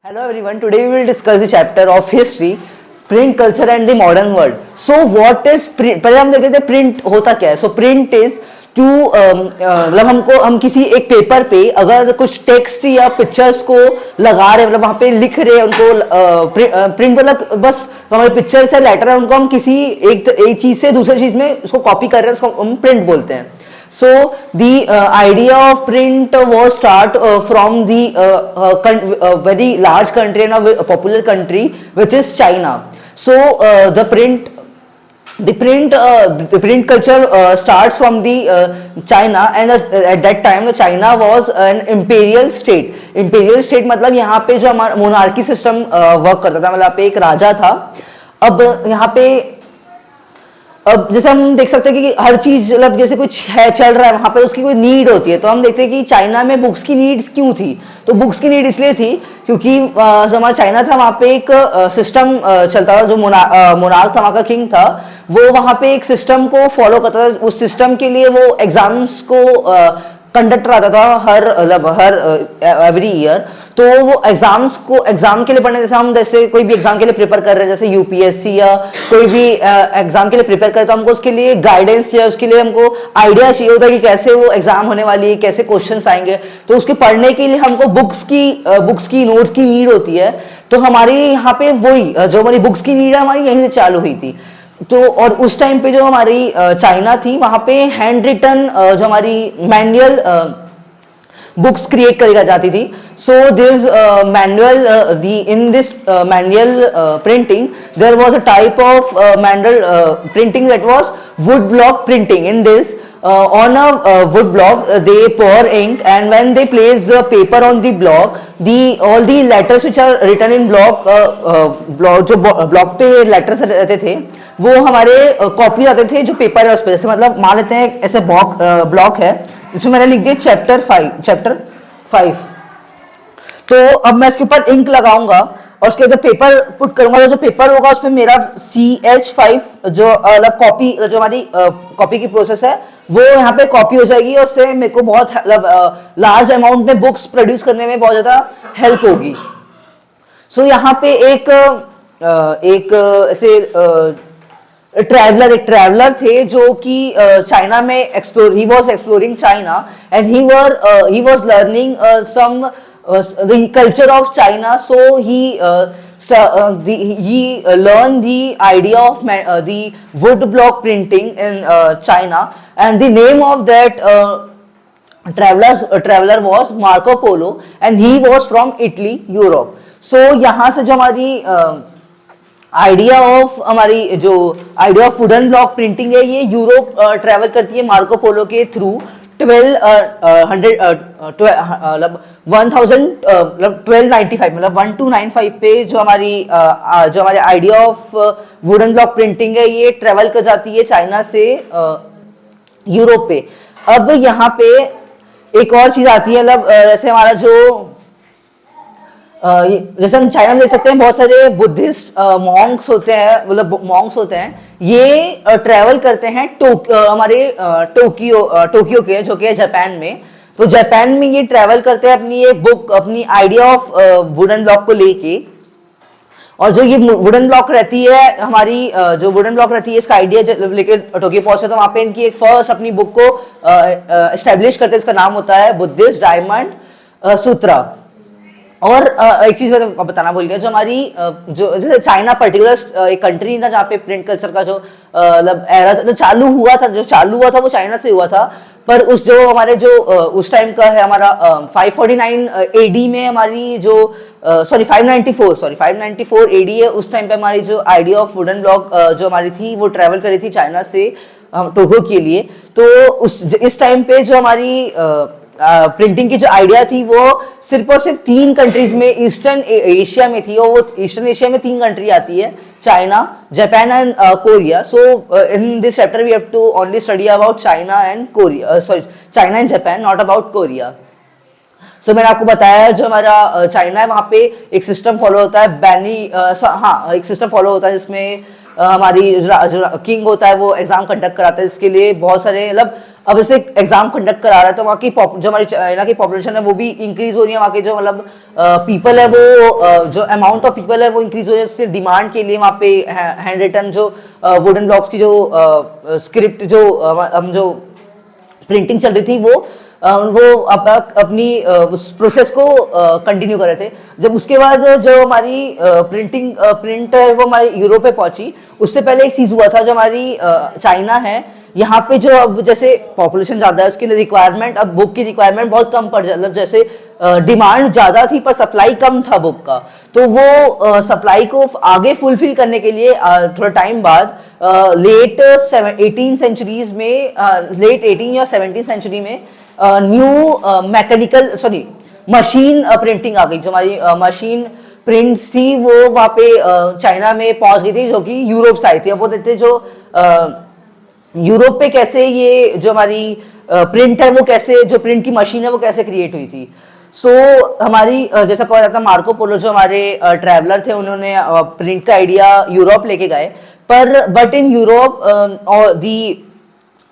Hello everyone, today we will discuss the chapter of history, print culture and the modern world. So what is print? पहले हम देख लेते हैं print होता क्या है. So print is to मतलब हम किसी एक पेपर पे अगर कुछ टेक्स्ट या पिक्चर्स को लगा रहे मतलब वहाँ पे लिख रहे हैं उनको प्रिंट मतलब बस हमारे पिक्चर्स या लेटर है उनको हम किसी एक चीज से दूसरी चीज में उसको कॉपी कर रहे हैं उसको हम प्रिंट बोलते हैं. So the idea of print was start from the very large country and a popular country which is China. So the print culture starts from the China and at that time China was an imperial state. Imperial state मतलब यहाँ पे जो हमारा monarchy system work करता था मतलब पे एक राजा था. अब यहाँ पे अब जैसे हम देख सकते हैं कि हर चीज मतलब जैसे कुछ है चल रहा है वहां पे उसकी कोई नीड होती है तो हम देखते हैं कि चाइना में बुक्स की नीड्स क्यों थी. तो बुक्स की नीड इसलिए थी क्योंकि जो हमारा चाइना था वहां पे एक सिस्टम चलता था जो मोनार्क था वहां का किंग था वो वहां पे एक सिस्टम को फॉलो करता था. उस सिस्टम के लिए वो एग्जाम्स को कंडक्ट रहता था हर एवरी ईयर. तो वो एग्जाम के लिए पढ़ने जैसे हम जैसे कोई भी एग्जाम के लिए प्रिपेयर कर रहे हैं जैसे यूपीएससी या कोई भी एग्जाम के लिए प्रिपेयर करे तो हमको उसके लिए गाइडेंस या उसके लिए हमको आइडिया चाहिए होता है कि कैसे वो एग्जाम होने वाली है कैसे क्वेश्चंस आएंगे. तो उसके पढ़ने के लिए हमको बुक्स की नोट्स की नीड होती है. तो हमारी यहाँ पे वही जो हमारी बुक्स की नीड है हमारी यहीं से चालू हुई थी. तो और उस टाइम पे जो हमारी चाइना थी वहां पे हैंड रिटन जो हमारी मैनुअल बुक्स क्रिएट करी जाती थी. So this manual in this manual printing there was a type of manual printing that was wood block printing. In this on a wood block they pour ink and when they place the paper on the block all the letters which are written in block जो block पे letters रहते थे वो हमारे copy आते थे जो paper है उस पे. जैसे मतलब मान लेते हैं ऐसे ब्लॉक है जिसमें मैंने लिख दिया चैप्टर 5. तो अब मैं इसके ऊपर इंक लगाऊंगा और उसके जो पेपर पुट करूंगा तो जो पेपर होगा उसमें मेरा CH5 जो अलग कॉपी जो हमारी कॉपी की प्रोसेस है वो यहाँ पे कॉपी हो जाएगी और उससे मेरे को बहुत लार्ज अमाउंट में बुक्स प्रोड्यूस करने में बहुत ज्यादा हेल्प होगी. सो यहाँ पे एक ऐसे ट्रैवलर थे जो कि चाइना में he was exploring China and he was learning some the culture of China. So he learned the idea of the wood block printing in China and the name of that traveler was Marco Polo and he was from Italy, Europe. So यहाँ से जो हमारी idea of wooden block printing है ये Europe travel करती है Marco Polo के through 1295 पे जो हमारी idea of wooden block printing है ये ट्रेवल कर जाती है चाइना से यूरोप पे. अब यहाँ पे एक और चीज आती है मतलब जैसे हमारा जो जैसे हम चाइना में देख सकते हैं बहुत सारे बुद्धिस्ट मॉन्क्स होते हैं ये ट्रेवल करते हैं हमारे टोक्यो के जो कि है जापान में. तो जापान में ये ट्रेवल करते हैं अपनी आइडिया ऑफ वुडन ब्लॉक को लेके. और जो ये वुडन ब्लॉक रहती है हमारी जो वुडन ब्लॉक रहती है इसका आइडिया लेके टोक्यो पहुंचते तो वहां पे इनकी एक फर्स्ट अपनी बुक को एस्टेब्लिश करते हैं. इसका नाम होता है बुद्धिस्ट डायमंड सूत्रा. और एक चीज मैं बताना भूल गया जो हमारी जो जैसे चाइना पर्टिकुलर एक कंट्री था जहाँ पे प्रिंट कल्चर का जो मतलब एरा जो चालू हुआ था वो चाइना से हुआ था. पर उस जो हमारे जो उस टाइम का है हमारा 549 AD में हमारी जो 594 AD है उस टाइम पे हमारी जो आइडिया ऑफ वुडन ब्लॉक जो हमारी थी वो ट्रेवल करी थी चाइना से टोक्यो के लिए. तो इस टाइम पे जो हमारी प्रिंटिंग की जो आइडिया थी वो सिर्फ और सिर्फ 3 कंट्रीज में ईस्टर्न एशिया में थी और वो ईस्टर्न एशिया में 3 कंट्री आती है China Japan and Korea. So in this chapter we have to only study about China and Japan not about Korea. मैंने आपको बताया जो हमारा चाइना है वहाँ पे एक सिस्टम फॉलो होता है हाँ एक सिस्टम फॉलो होता है जिसमें हमारी जो किंग होता है वो एग्जाम कंडक्ट कराता है, इसके लिए बहुत सारे मतलब अब जैसे एग्जाम कंडक्ट करा रहा है तो वहाँ की जो हमारी चाइना की पॉपुलेशन है वो भी इंक्रीज हो रही है, वहाँ के जो मतलब पीपल है वो जो अमाउंट ऑफ पीपल है वो इंक्रीज हो रही है, इसलिए डिमांड के लिए वहाँ पे हैंड रिटन जो वुडन ब्लॉक्स की जो स्क्रिप्ट जो हम जो प्रिंटिंग चल रही थी वो अपनी उस प्रोसेस को कंटिन्यू कर रहे थे। जब उसके बाद जो हमारी प्रिंट है वो हमारी यूरोप पे पहुंची, उससे पहले एक चीज हुआ था जो हमारी चाइना है यहाँ पे जो अब जैसे पॉपुलेशन ज्यादा है उसके लिए रिक्वायरमेंट, अब बुक की रिक्वायरमेंट बहुत कम पड़ जाती, मतलब जैसे डिमांड ज्यादा थी पर सप्लाई कम था बुक का, तो वो सप्लाई को आगे फुलफिल करने के लिए थोड़ा टाइम बाद लेट 18 सेंचुरीज में लेट 18 या 17 सेंचुरी में न्यू मैकेनिकल मशीन प्रिंटिंग आ गई। जो हमारी मशीन प्रिंट्स थी वो वहाँ पे चाइना में पहुंच गई थी जो कि यूरोप से आई थी। अब वो देखते जो यूरोप पे कैसे ये जो हमारी प्रिंट है वो कैसे, जो प्रिंट की मशीन है वो कैसे क्रिएट हुई थी। हमारी जैसा कहा जाता है मार्को पोलो जो हमारे ट्रैवलर थे उन्होंने प्रिंट का आइडिया यूरोप लेके गए, पर but in Europe the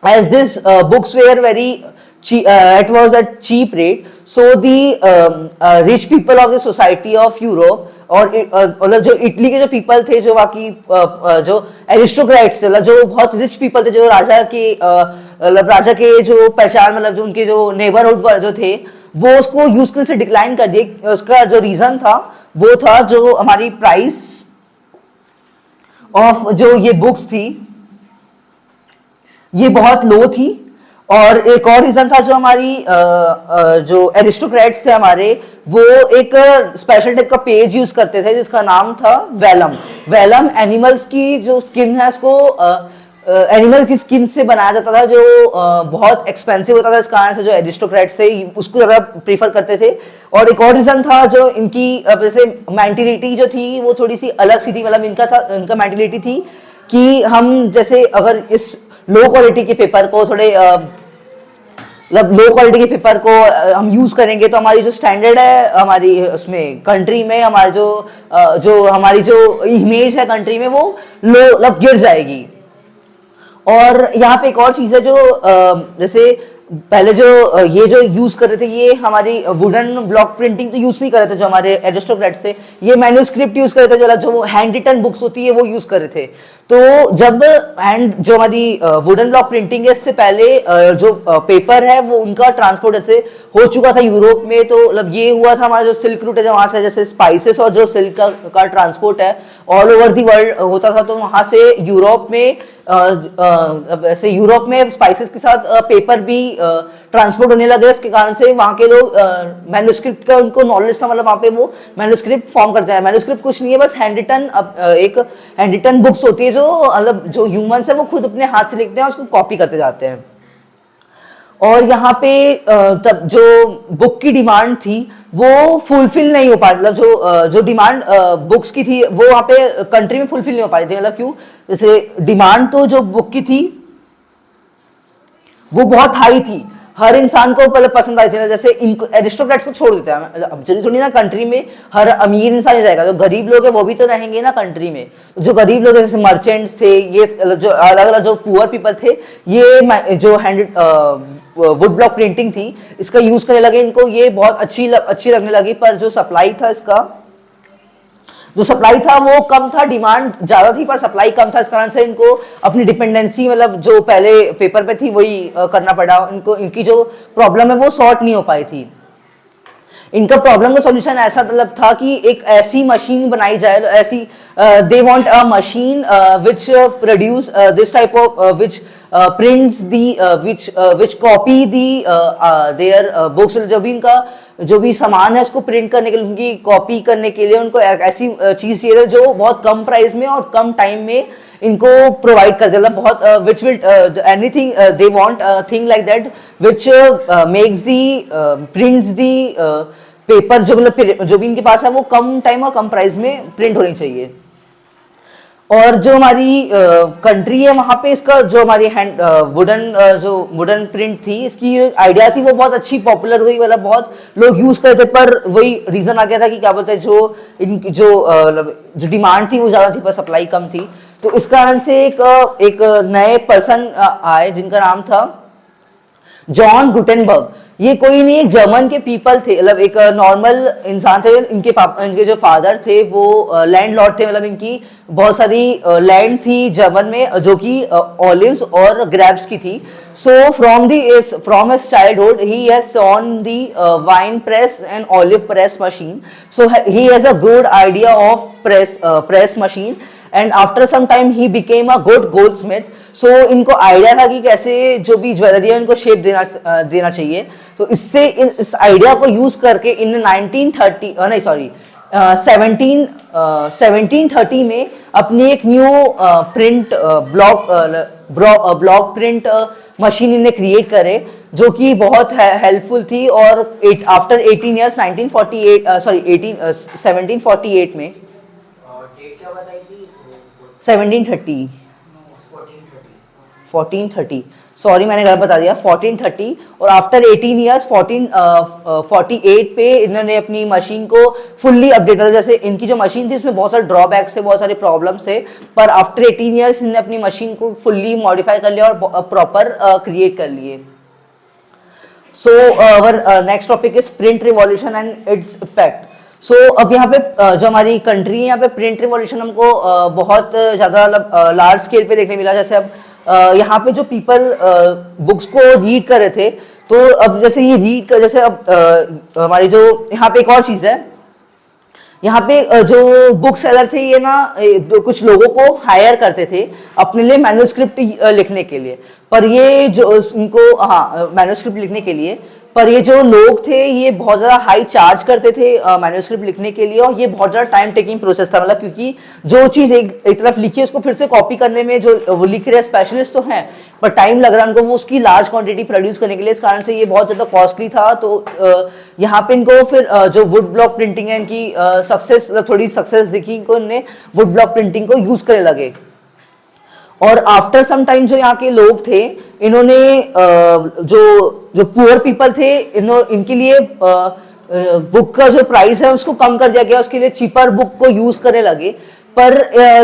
as this books were very cheap, it was at cheap rate, so the rich people of the society of Europe और मतलब जो इटली के जो पीपल थे जो बाकी जो एरिस्टोक्रेट्स थे, मतलब जो बहुत रिच पीपल थे, जो राजा के मतलब राजा के जो पहचान मतलब जो उनके जो नेबरहुड जो थे वो उसको यूज करने से डिक्लाइन कर दिए। उसका जो रीजन था वो था जो हमारी प्राइस ऑफ जो ये बुक्स थी ये बहुत लो थी, और एक और रीजन था जो हमारी जो एरिस्टोक्रेट्स थे हमारे वो एक स्पेशल टाइप का पेज यूज करते थे जिसका नाम था वेलम। वेलम एनिमल्स की जो स्किन है उसको एनिमल की स्किन से बनाया जाता था जो बहुत एक्सपेंसिव होता था, इस कारण से जो एरिस्टोक्रेट्स थे उसको ज्यादा प्रीफर करते थे। और एक और रीजन था जो इनकी जैसे मेंटेलिटी जो थी वो थोड़ी सी अलग सी थी, मतलब इनका मेंटेलिटी थी कि हम जैसे अगर इस लो क्वालिटी के पेपर को थोड़े मतलब लो क्वालिटी के पेपर को हम यूज करेंगे तो हमारी जो स्टैंडर्ड है हमारी उसमें कंट्री में हमारे जो हमारी जो इमेज है कंट्री में वो लो मतलब गिर जाएगी। और यहाँ पे एक और चीज है जो जैसे पहले जो ये जो यूज कर रहे थे ये हमारी वुडन ब्लॉक प्रिंटिंग तो यूज नहीं कर रहे थे जो हमारे एरिस्टोक्रेट्स थे, ये मैन्युस्क्रिप्ट यूज कर रहे थे जो हैंड रिटन बुक्स होती है वो यूज कर रहे थे। तो जब जो हमारी वुडन ब्लॉक प्रिंटिंग है इससे पहले जो पेपर है वो उनका ट्रांसपोर्ट ऐसे हो चुका था यूरोप में, तो मतलब ये हुआ था हमारा जो सिल्क रूट है वहां से जैसे स्पाइसेस और जो सिल्क का ट्रांसपोर्ट है ऑल ओवर दी वर्ल्ड होता था, तो वहां से यूरोप में ऐसे यूरोप में स्पाइसेस के साथ पेपर भी ट्रांसपोर्ट होने लगे, इसके कारण से वहां के लोग मैन्युस्क्रिप्ट का उनको नॉलेज था, मतलब वहां पे वो मैन्युस्क्रिप्ट फॉर्म करते हैं। मैन्युस्क्रिप्ट कुछ नहीं है बस हैंड रिटन एक हैंड रिटन बुक्स होती है जो मतलब जो ह्यूमंस है वो खुद अपने हाथ से लिखते हैं और उसको कॉपी करते जाते हैं। और यहाँ पे तब जो बुक की डिमांड थी वो फुलफिल नहीं हो पा रही, मतलब जो डिमांड बुक्स की थी वो वहाँ पे कंट्री में फुलफिल नहीं हो पा रही थी। मतलब क्यों, जैसे डिमांड तो जो बुक की थी वो बहुत हाई थी, हर इंसान को मतलब पसंद आई थी ना, जैसे इनको एरिस्टोक्रेट्स को छोड़ देते हैं, अब जरूरी थोड़ी ना कंट्री में हर अमीर इंसान ही रहेगा, जो गरीब लोग हैं वो भी तो रहेंगे ना कंट्री में। जो गरीब लोग जैसे मर्चेंट्स थे, ये जो अलग अलग जो पुअर पीपल थे, ये जो हैंड वुड ब्लॉक प्रिंटिंग थी इसका यूज करने लगे, इनको ये बहुत अच्छी लगने लगी। पर जो सप्लाई था इसका जो सप्लाई था वो कम था, डिमांड ज्यादा थी पर सप्लाई कम था, इस कारण से इनको अपनी डिपेंडेंसी मतलब जो पहले पेपर पे थी वही करना पड़ा। इनको इनकी जो प्रॉब्लम है वो सॉर्ट नहीं हो पाई थी। इनका प्रॉब्लम का सॉल्यूशन ऐसा मतलब था कि एक ऐसी मशीन बनाई जाए, ऐसी they want a machine which produce this type of which prints the which copy the their books. जो भी सामान है उसको प्रिंट करने के लिए, उनकी कॉपी करने के लिए उनको ऐसी चीज चाहिए जो बहुत कम प्राइस में और कम टाइम में इनको प्रोवाइड कर दे, मतलब बहुत which will anything they want thing like that which makes the prints the paper जो मतलब जो भी इनके पास है वो कम टाइम और कम प्राइस में प्रिंट होनी चाहिए। और जो हमारी कंट्री है वहाँ पे इसका जो हमारी हैंड वुडन प्रिंट थी, इसकी आइडिया थी वो बहुत अच्छी पॉपुलर हुई, मतलब बहुत लोग यूज करते, पर वही रीजन आ गया था कि क्या बोलते हैं जो डिमांड थी वो ज्यादा थी पर सप्लाई कम थी। तो इस कारण से एक नए पर्सन आए जिनका नाम था जॉन गुटेनबर्ग। ये कोई नहीं, एक जर्मन के पीपल थे, मतलब एक नॉर्मल इंसान थे। इनके जो फादर थे वो लैंड लॉर्ड थे, मतलब इनकी बहुत सारी लैंड थी जर्मन में जो कि ऑलिव्स और ग्रेप्स की थी। So from his childhood he has seen the wine press and olive press machine. So he has a good idea of press machine and after some time he became a good goldsmith. So इनको idea था कि कैसे जो भी jewellery है उनको shape देना चाहिए। तो इससे इस आइडिया को यूज करके इन 1930 नहीं सॉरी 1730 में अपनी एक new print block print machine इन्हें क्रिएट करे, जो कि बहुत हेल्पफुल थी। और आफ्टर 18 ईयर्स 1748 में 1730 1430 सॉरी मैंने गलत बता दिया 1430। और आफ्टर 18 ईयर्स 1448 पे इन्होंने अपनी मशीन को फुल्ली अपडेट किया। जैसे इनकी जो मशीन थी उसमें बहुत सारे ड्रॉबैक्स थे, बहुत सारे प्रॉब्लम्स थे, पर आफ्टर 18 ईयर्स इन्होंने अपनी मशीन को फुल्ली मॉडिफाई कर लिया और प्रॉपर क्रिएट कर लिए। So our next topic is print revolution and its impact. So अब यहाँ पे जो हमारी कंट्री है यहाँ पे प्रिंट रिवॉल्यूशन हमको बहुत ज़्यादा लार्ज स्केल पे देखने मिला। जैसे अब यहाँ पे जो पीपल बुक्स को रीड कर रहे थे, तो अब जैसे ये रीड कर, जैसे अब हमारी जो यहाँ पे एक और चीज़ है, यहाँ पे जो बुक सेलर थे ये ना कुछ लोगों को हायर करते थे अपने लिए मैन्युस्क्रिप्ट लिखने के लिए, पर ये जो इनको मैन्युस्क्रिप्ट लिखने के लिए, पर ये जो लोग थे ये बहुत ज़्यादा हाई चार्ज करते थे मैन्युस्क्रिप्ट लिखने के लिए, और ये बहुत ज़्यादा टाइम टेकिंग प्रोसेस था। मतलब क्योंकि जो चीज़ एक तरफ लिखी है उसको फिर से कॉपी करने में जो वो लिख रहे स्पेशलिस्ट तो हैं, पर टाइम लग रहा है उनको वो उसकी लार्ज क्वांटिटी प्रोड्यूस करने के लिए, इस कारण से ये बहुत ज़्यादा कॉस्टली था। तो यहाँ पे इनको फिर जो वुड ब्लॉक प्रिंटिंग है इनकी थोड़ी सक्सेस दिखी इनको, इनने वुड ब्लॉक प्रिंटिंग को यूज़ करने लगे। और आफ्टर सम टाइम जो यहाँ के लोग थे इन्होंने जो पुअर पीपल थे इनके लिए बुक का जो प्राइस है उसको कम कर दिया गया, उसके लिए चीपर बुक को यूज करने लगे। पर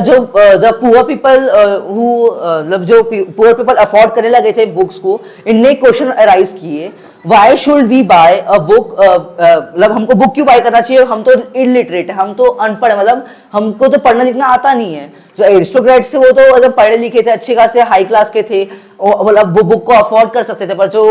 जो द पुअर पीपल मतलब जो पुअर पीपल अफोर्ड करने लगे थे बुक्स को, इनने क्वेश्चन अराइज किए, why should we buy a book, मतलब हमको बुक क्यों बाय करना चाहिए, हम तो इलिटरेट है, हम तो अनपढ़ है, मतलब हमको तो पढ़ना लिखना आता नहीं है। जो एरिस्टोक्रेट्स थे वो तो मतलब पढ़े लिखे थे, अच्छे खासे हाई क्लास के थे, मतलब वो बुक को अफोर्ड कर सकते थे, पर जो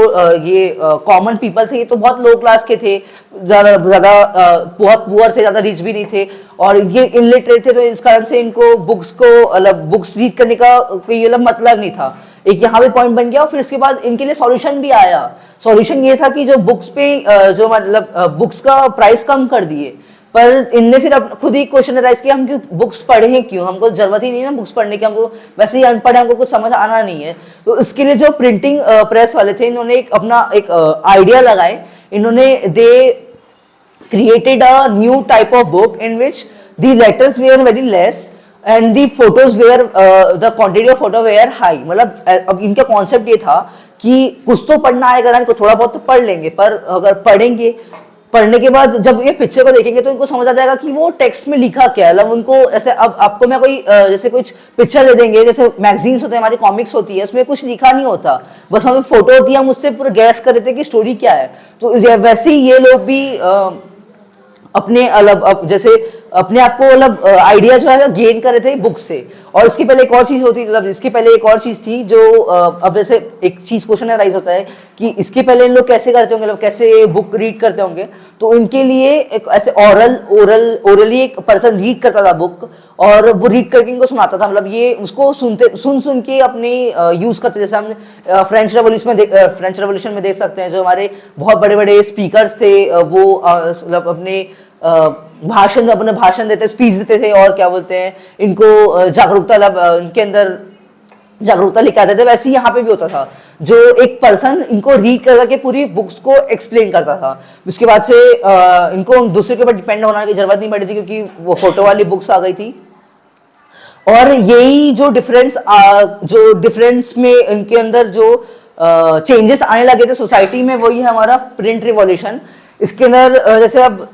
ये कॉमन पीपल थे ये तो बहुत लो क्लास के थे, ज्यादा बहुत पुअर थे, ज्यादा रिच भी नहीं थे, और ये इलिटरेट थे। तो इस कारण से इनको बुक्स को मतलब बुक्स रीड करने का कोई मतलब नहीं था। एक यहाँ पे पॉइंट बन गया, और फिर इसके बाद इनके लिए सॉल्यूशन भी आया। सॉल्यूशन ये था कि जो बुक्स पे जो मतलब बुक्स का प्राइस कम कर दिए, पर इनने फिर खुद ही क्वेश्चन राइज किया, हम क्यों बुक्स पढ़े, क्यों, हमको जरूरत ही नहीं है ना बुक्स पढ़ने की, हमको वैसे ही अनपढ़ है, हमको कुछ समझ आना नहीं है। तो इसके लिए जो प्रिंटिंग प्रेस वाले थे इन्होंने अपना एक आइडिया लगाए, इन्होंने दे created a new type of book in which the letters were very less and the photos were the quantity of photo were high। मतलब अब इनका कॉन्सेप्ट ये था कि कुछ तो पढ़ना आएगा ना, इनको थोड़ा बहुत तो पढ़ लेंगे, पर अगर पढ़ेंगे, पढ़ने के बाद जब ये पिक्चर को देखेंगे तो इनको समझ आ जाएगा कि वो टेक्स्ट में लिखा क्या है। मतलब उनको ऐसे, अब आपको मैं कोई जैसे कुछ पिक्चर दे देंगे, जैसे मैगजीन्स होते हैं, हमारी कॉमिक्स होती है, उसमें कुछ लिखा नहीं होता, बस हमें फोटो होती है, हम उससे पूरा गैस कर देते हैं कि स्टोरी क्या है। तो वैसे ही ये लोग भी अपने अलग जैसे अपने आप को मतलब आइडिया जो है गेन कर रहे थे बुक से। और इसके पहले एक और चीज होती, मतलब इसके पहले एक और चीज थी जो अब जैसे एक चीज क्वेश्चन राइज होता है कि इसके पहले इन लोग कैसे करते होंगे, मतलब कैसे बुक रीड करते होंगे। तो इनके लिए एक ऐसे ओरली एक पर्सन रीड करता था बुक, और वो रीड करके इनको सुनाता था, मतलब ये उसको सुन के अपने यूज करते। जैसे हम फ्रेंच रेवोल्यूशन में देख सकते हैं, जो हमारे बहुत बड़े बड़े स्पीकर्स थे वो मतलब अपने अपने भाषण देते, स्पीच देते थे, और क्या बोलते हैं इनको जागरूकता, इनके अंदर जागरूकता लेके आते थे। वैसे ही यहाँ पे भी होता था, जो एक पर्सन इनको रीड करके पूरी बुक्स को एक्सप्लेन करता था। उसके बाद से इनको दूसरे के ऊपर डिपेंड होने की जरूरत नहीं पड़ी थी, क्योंकि वो फोटो वाली बुक्स आ गई थी। और यही जो डिफरेंस में इनके अंदर जो चेंजेस आने लगे थे सोसाइटी में, वही है हमारा प्रिंट रिवॉल्यूशन। इसके अंदर जैसे अब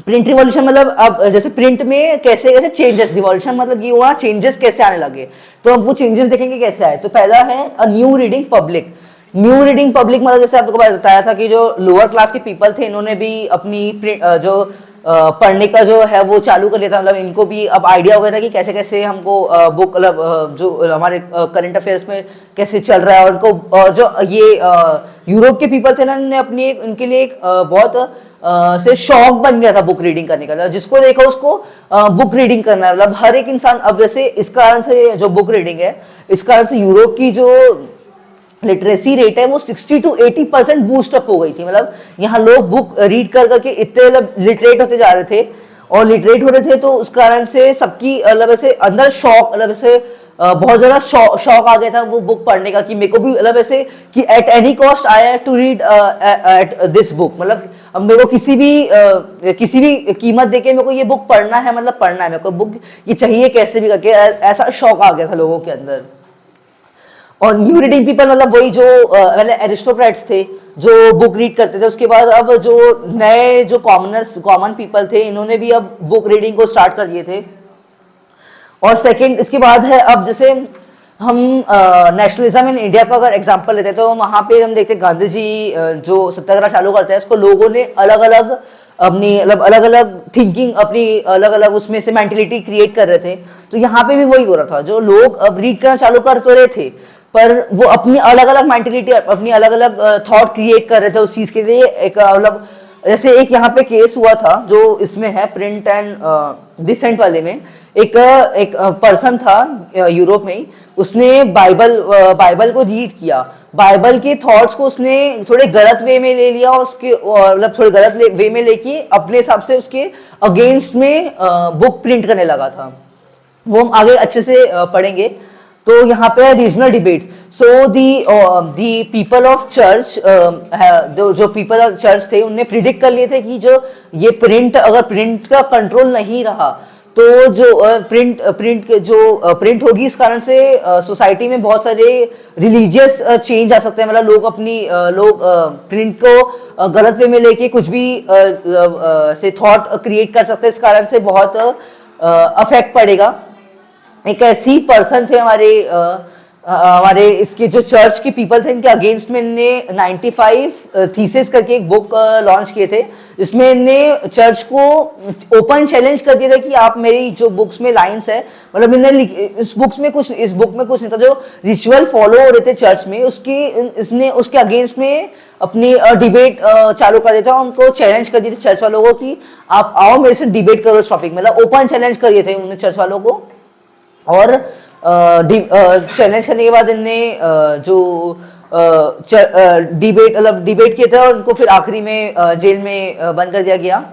प्रिंट रिवॉल्यूशन मतलब अब जैसे प्रिंट में कैसे कैसे चेंजेस, रिवॉल्यूशन मतलब ये हुआ चेंजेस कैसे आने लगे, तो अब वो चेंजेस देखेंगे कैसे आए। तो पहला है a new reading public. New reading public मतलब जैसे आपको बताया था कि जो लोअर क्लास के पीपल थे इन्होंने भी अपनी जो पढ़ने का जो है वो चालू कर लिया था, मतलब इनको भी अब आइडिया हो गया था कि कैसे कैसे हमको बुक मतलब जो हमारे करंट अफेयर्स में कैसे चल रहा है। और उनको जो ये यूरोप के पीपल थे ना, उन्होंने अपनी उनके लिए एक बहुत से शौक बन गया था बुक रीडिंग करने का, जिसको देखो उसको बुक रीडिंग करना है। मतलब हर एक इंसान अब जैसे इस कारण से जो बुक रीडिंग है, इस कारण से यूरोप की जो लिटरेसी रेट है वो 60 to 80% बूस्ट अप हो गई थी। मतलब यहाँ लोग बुक रीड कर करके इतने मतलब लिटरेट होते जा रहे थे, और लिटरेट हो रहे थे तो उस कारण से सबकी मतलब ऐसे अंदर शौक मतलब ऐसे बहुत ज्यादा शौक आ गया था वो बुक पढ़ने का, कि मेरे को भी मतलब ऐसे कि at any cost I have to read at this book. मतलब अब मेरे को किसी भी कीमत देके मेरे को ये बुक पढ़ना है, मतलब पढ़ना है मेरे को बुक, ये चाहिए कैसे भी करके, ऐसा शौक आ गया था लोगों के अंदर। और न्यू रीडिंग पीपल मतलब वही जो पहले एरिस्टोक्रेट्स थे जो बुक रीड करते थे, उसके बाद अब जो नए जो कॉमन पीपल थे इन्होंने भी अब बुक रीडिंग को स्टार्ट कर दिए थे। और सेकंड इसके बाद है अब जैसे हम नेशनलिज्म इन इंडिया का अगर एग्जांपल लेते हैं तो वहां पे हम देखते हैं गांधी जी जो सत्याग्रह चालू करते हैं, इसको लोगों ने अलग अलग अपनी मतलब अलग अलग थिंकिंग, अपनी अलग अलग उसमें से मेंटेलिटी क्रिएट कर रहे थे। तो यहाँ पे भी वही हो रहा था, जो लोग अब रीड करना चालू कर तो रहे थे पर वो अपनी अलग अलग मेंटेलिटी, अपनी अलग अलग थॉट क्रिएट कर रहे थे उस चीज के लिए। एक मतलब जैसे एक यहाँ पे केस हुआ था जो इसमें है प्रिंट एंड डिसेंट वाले में, एक पर्सन था यूरोप में ही, उसने बाइबल को रीड किया, बाइबल के थॉट्स को उसने थोड़े गलत वे में ले लिया, और उसके मतलब थोड़े गलत वे में लेके अपने हिसाब से उसके अगेंस्ट में बुक प्रिंट करने लगा था। वो हम आगे अच्छे से पढ़ेंगे। तो यहाँ पे regional debates, so the people of church, जो पीपल ऑफ चर्च थे उनने प्रिडिक्ट कर लिए थे कि जो ये अगर प्रिंट का कंट्रोल नहीं रहा तो जो प्रिंट होगी, इस कारण से सोसाइटी में बहुत सारे रिलीजियस चेंज आ सकते हैं। मतलब लोग प्रिंट को गलत वे में लेके कुछ भी से थॉट क्रिएट कर सकते हैं, इस कारण से बहुत अफेक्ट पड़ेगा। एक ऐसी पर्सन थे हमारे इसके जो चर्च के पीपल थे, इनके अगेंस्ट में इनने 95 थीसिस करके एक बुक लॉन्च किए थे, जिसमें इनने चर्च को ओपन चैलेंज कर दिया था कि आप मेरी जो बुक्स में लाइंस है, मतलब इन्हें इस बुक में कुछ नहीं था, जो रिचुअल फॉलो हो रहे थे चर्च में इसने उसके अगेंस्ट में अपनी डिबेट चालू कर दिया था, उनको चैलेंज कर दिए थे चर्च वालों को कि आप आओ मेरे से डिबेट करो इस टॉपिक में। मतलब ओपन चैलेंज कर दिए थे उन्होंने चर्च वालों को। और चैलेंज करने के बाद इनने जो डिबेट किए थे, और उनको फिर आखिरी में जेल में बंद कर दिया गया।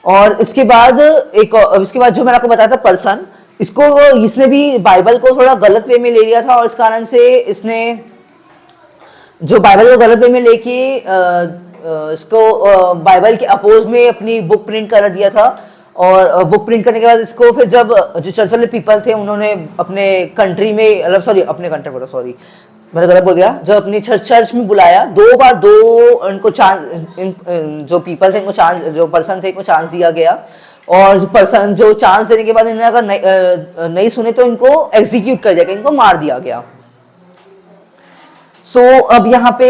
और इसके बाद जो मैंने आपको बताया था पर्सन, इसने भी बाइबल को थोड़ा गलत वे में ले लिया था, और इस कारण से इसने जो बाइबल को गलत वे में लेके इसको बाइबल के अपोज में अपनी बुक प्रिंट कर दिया था। और बुक प्रिंट करने के बाद इसको फिर जब जो चर्च वाले पीपल थे उन्होंने अपने कंट्री में मैंने गलत बोल गया, जब अपनी चर्च में बुलाया, दो उनको जो पीपल थे इनको जो पर्सन थे इनको चांस दिया गया, और जो चांस देने के बाद इन्होंने अगर नहीं सुने तो इनको एग्जीक्यूट कर दिया गया, इनको मार दिया गया। अब यहाँ पे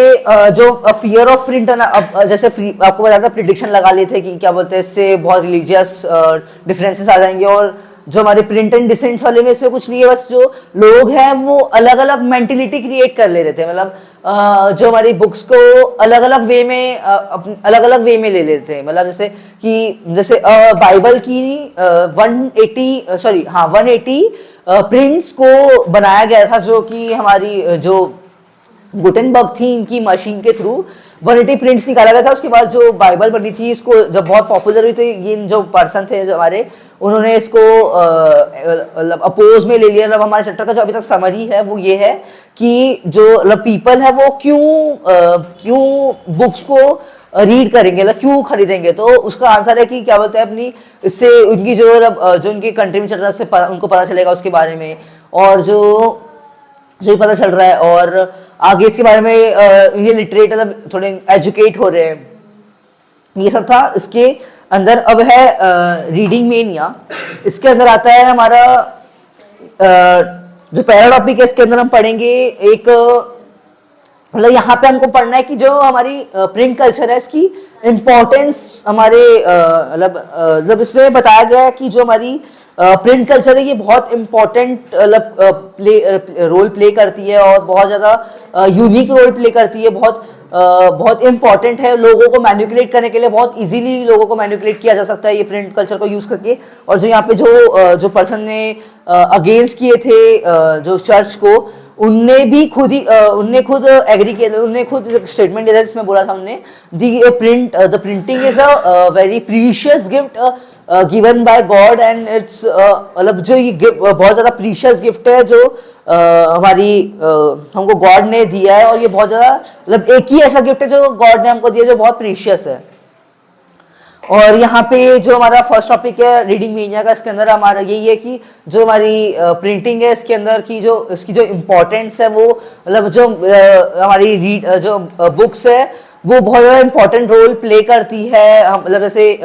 जो फियर ऑफ प्रिंट है ना, अब जैसे आपको बताया था प्रिडिक्शन लगा लिए थे कि क्या बोलते हैं इससे बहुत रिलीजियस डिफरेंसेस आ जाएंगे, और जो हमारे प्रिंट एंड डिसेंट्स वाले में इसमें कुछ नहीं है, बस जो लोग हैं वो अलग अलग मेंटेलिटी क्रिएट कर ले रहे थे। मतलब जो हमारी बुक्स को अलग अलग वे में ले लेते हैं। मतलब जैसे बाइबल की 180 प्रिंट्स को बनाया गया था, जो कि हमारी जो गुटेनबर्ग थी, इनकी मशीन के थ्रू 180 प्रिंट्स निकाला गया था। उसके बाद जो बाइबल बनी थी, इसको जब बहुत पॉपुलर हुई तो ये जो पर्सन थे जो हमारे, उन्होंने इसको अपोज में ले लिया। मतलब हमारे चैप्टर का जो अभी तक समरी है वो ये है कि जो पीपल है वो क्यों बुक्स को रीड करेंगे, मतलब क्यों खरीदेंगे। तो उसका आंसर है कि क्या बोलते हैं, अपनी इससे उनकी जो उनकी कंट्री में चल रहा है उनको पता चलेगा उसके बारे में, और जो पता चल रहा है, और आगे इसके बारे में ये लिटरेट मतलब थोड़े एजुकेट हो रहे हैं, ये सब था इसके अंदर। अब है रीडिंग मेनिया। इसके अंदर आता है हमारा जो पहला टॉपिक है, इसके अंदर हम पढ़ेंगे एक मतलब यहाँ पे हमको पढ़ना है कि जो हमारी प्रिंट कल्चर है इसकी इम्पोर्टेंस हमारे मतलब इसमें बताया गया है कि जो हमारी प्रिंट कल्चर है ये बहुत इम्पोर्टेंट रोल प्ले करती है, और बहुत ज़्यादा यूनिक रोल प्ले करती है, बहुत इंपॉर्टेंट है। लोगों को मैनिपुलेट करने के लिए बहुत इजीली लोगों को मैनिपुलेट किया जा सकता है ये प्रिंट कल्चर को यूज़ करके। और जो यहाँ पे जो पर्सन ने अगेंस्ट किए थे जो चर्च को, उनने खुद एग्री किया, उनने खुद स्टेटमेंट दिया था जिसमें बोला था उनने, the printing is a very precious gift given by God, and it's मतलब जो ये बहुत ज़्यादा प्रीशियस गिफ्ट है जो हमको गॉड ने दिया है, और ये बहुत ज़्यादा मतलब एक ही ऐसा गिफ्ट है जो गॉड ने हमको दिया जो बहुत प्रीशियस है। और यहाँ पे जो हमारा फर्स्ट टॉपिक है रीडिंग मेनिया का, इसके अंदर हमारा यही है कि जो हमारी प्रिंटिंग है इसके अंदर की इसकी जो इम्पोर्टेंस है वो मतलब जो हमारी जो बुक्स है वो बहुत ज़्यादा इंपॉर्टेंट रोल प्ले करती है। मतलब जैसे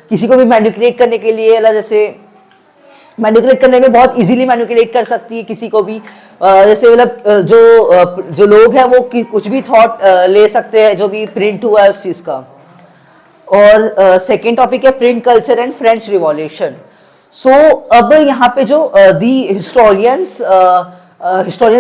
किसी को भी मैनिपुलेट करने के लिए, मतलब जैसे मैनिपुलेट करने में बहुत इजीली मैनिपुलेट कर सकती है किसी को भी। जैसे मतलब जो लोग हैं वो कुछ भी थॉट ले सकते हैं जो भी प्रिंट हुआ है उस चीज़ का। और सेकेंड टॉपिक है print culture and French revolution. So अब यहाँ पे जो the historians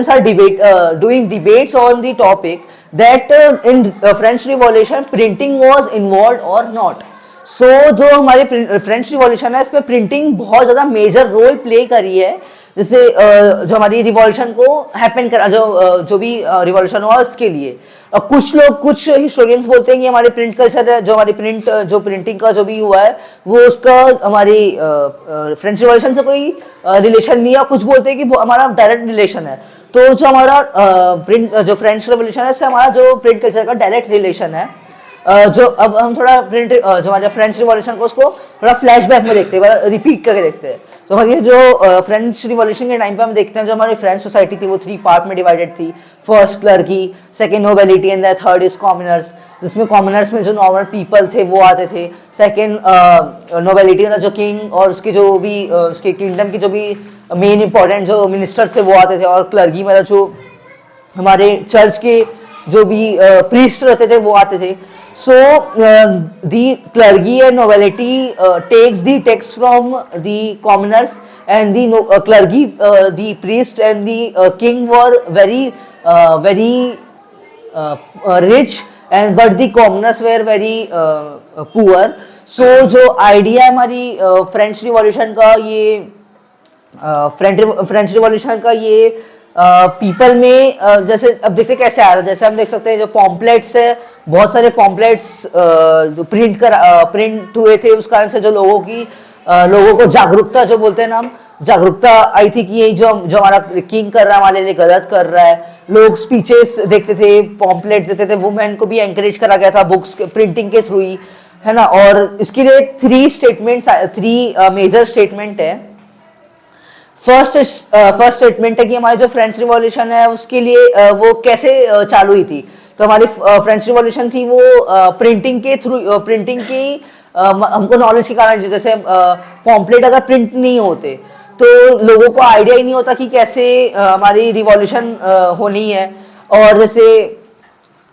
are doing debates on the topic that in French Revolution printing was involved or not. So जो हमारी फ्रेंच रिवॉल्यूशन है इसमें प्रिंटिंग बहुत ज़्यादा मेजर रोल प्ले करी है। जैसे जो हमारी रिवॉल्यूशन को हैपन करा, जो भी रिवॉल्यूशन हुआ उसके लिए कुछ हिस्टोरियंस बोलते हैं कि हमारे प्रिंट कल्चर है, जो हमारी प्रिंटिंग का जो भी हुआ है वो उसका हमारी फ्रेंच रिवॉल्यूशन से कोई रिलेशन नहीं है। कुछ बोलते हैं कि हमारा डायरेक्ट रिलेशन है। तो जो हमारा जो फ्रेंच रिवॉल्यूशन है इससे हमारा जो प्रिंट कल्चर का डायरेक्ट रिलेशन है। जो अब हम थोड़ा जो हमारे फ्रेंच रिवॉल्यूशन को उसको थोड़ा फ्लैशबैक में देखते हैं, रिपीट करके देखते हैं। तो हमारी जो फ्रेंच रिवॉल्यूशन के टाइम पे हम देखते हैं जो हमारी फ्रेंच सोसाइटी थी वो 3 पार्ट में डिवाइडेड थी। First clergy, second nobility and third is commoners, जिसमें कॉमनर्स में जो नॉर्मल पीपल थे वो आते थे। सेकंड नोबिलिटी मतलब जो किंग और उसके जो भी उसके किंगडम के जो भी मेन इंपॉर्टेंट जो मिनिस्टर थे वो आते थे। और क्लर्की मतलब जो हमारे चर्च के जो भी प्रीस्ट रहते थे वो आते थे। So the clergy and nobility takes the text from the commoners, and the clergy, the priest and the king were very rich, and but the commoners were very poor. So जो idea है हमारी French revolution का ये French revolution का ये people में जैसे अब देखते कैसे आया था। जैसे हम देख सकते हैं जो पॉम्पलेट्स है, बहुत सारे पॉम्पलेट्स जो प्रिंट हुए थे, उस कारण से जो लोगों को जागरूकता जो बोलते हैं ना हम, जागरूकता आई थी कि ये जो हमारा किंग कर रहा है हमारे लिए गलत कर रहा है। लोग स्पीचेस देखते थे, पॉम्पलेट्स देते थे, वुमेन को भी एंकरेज करा गया था बुक्स प्रिंटिंग के थ्रू ही, है ना। और इसके लिए 3 मेजर स्टेटमेंट है। फर्स्ट स्टेटमेंट है कि हमारी जो फ्रेंच रिवॉल्यूशन है उसके लिए वो कैसे चालू हुई थी। तो हमारी फ्रेंच रिवॉल्यूशन थी वो प्रिंटिंग के थ्रू, प्रिंटिंग की हमको नॉलेज के कारण, जैसे पॉम्पलेट अगर प्रिंट नहीं होते तो लोगों को आइडिया ही नहीं होता कि कैसे हमारी रिवॉल्यूशन होनी है। और जैसे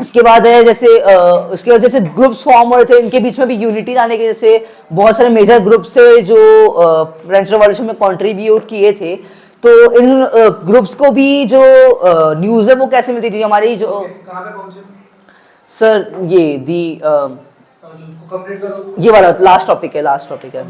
इसके बाद है जैसे उसके वजह से ग्रुप्स फॉर्म हो रहे थे, इनके बीच में भी यूनिटी लाने के जैसे बहुत सारे मेजर ग्रुप्स थे जो फ्रेंच रिवॉल्यूशन में कंट्रीब्यूट किए थे। तो इन ग्रुप्स को भी जो न्यूज़ है वो कैसे मिलती थी हमारी जो कहाँ पे पहुंचे सर, ये वाला लास्ट टॉपिक है।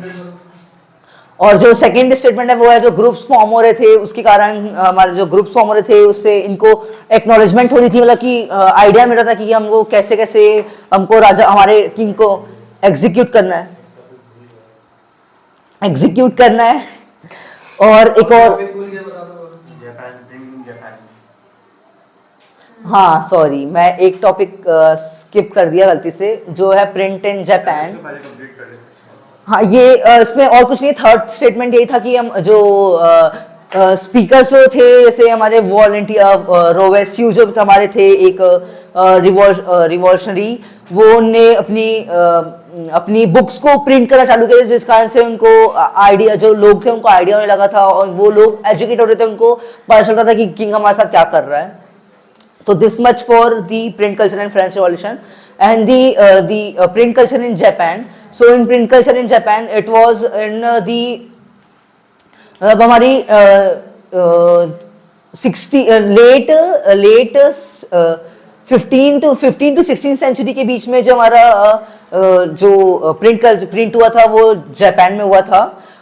और जो सेकंड स्टेटमेंट है वो है जो ग्रुप्स फॉर्म हो रहे थे उसके कारण हमारे जो ग्रुप्स फॉर्म हो रहे थे उससे इनको एक्नॉलेजमेंट हो रही थी, मतलब कि आइडिया मिल रहा था कि हमको कैसे कैसे हमको राजा हमारे किंग को एग्जीक्यूट करना है, एग्जीक्यूट करना है। और एक और, हाँ सॉरी मैं एक टॉपिक स्किप कर दिया गलती से, जो है प्रिंट इन जापान। हाँ ये इसमें और कुछ नहीं, थर्ड स्टेटमेंट यही था कि हम जो स्पीकर्स जो थे जैसे हमारे वॉलंटियर रोवेस्यू जो हमारे थे एक रिवॉल्यूशनरी, वो ने अपनी बुक्स को प्रिंट करना चालू किया जिस कारण से उनको आइडिया, जो लोग थे उनको आइडिया होने लगा था और वो लोग एजुकेट हो रहे थे, उनको पता चल रहा था कि किंग हमारे साथ क्या कर रहा है। So this much for the print culture and French Revolution and the print culture in Japan. So in print culture in Japan, it was in the मतलब हमारी 60 लेट 15 to 16 सेंचुरी के बीच में जो हमारा जो प्रिंट हुआ था वो जापान में हुआ था।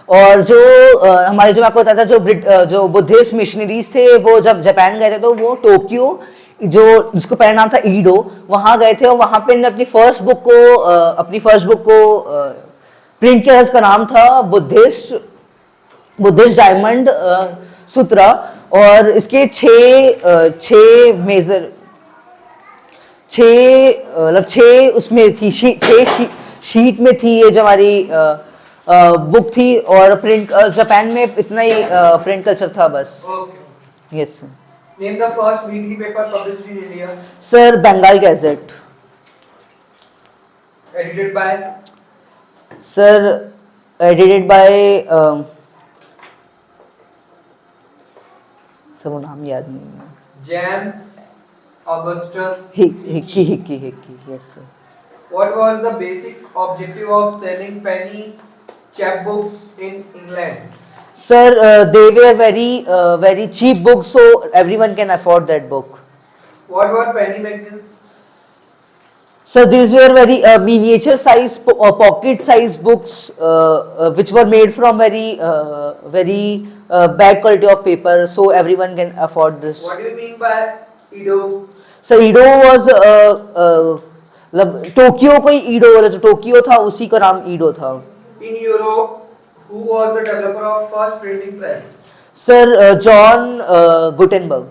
और जो हमारे जो मैं आपको बताया था जो बुद्धिस्ट मिशनरीज थे वो जब जापान गए थे तो वो टोक्यो जो जिसको पहला नाम था ईडो, वहां गए थे और वहां पे अपनी फर्स्ट बुक को प्रिंट किया, जिसका नाम था बुद्धिस्ट डायमंड सूत्रा। और इसके छह मेजर छह उसमें थी, शीट में थी ये जो हमारी बुक थी। और प्रिंट जापान में इतना ही प्रिंट कल्चर था बस। Yes sir. Name the first weekly paper published in India. Sir Bengal gazette. Edited by? Sir edited by sir वो नाम याद नहीं है। James Augustus Hicky. Yes sir. What was the basic objective of selling penny chapbooks in England? Sir, they were very cheap books, so everyone can afford that book. What were penny magazines? So these were very miniature size pocket size books which were made from very bad quality of paper, so everyone can afford this. What do you mean by Edo? So Edo was मतलब Tokyo को ईडो बोला, जो Tokyo था उसी का नाम ईडो था। In Europe, who was the developer of first printing press? Sir, John Gutenberg.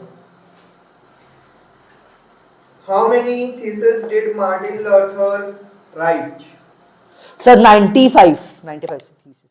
How many theses did Martin Luther write? Sir, 95 theses.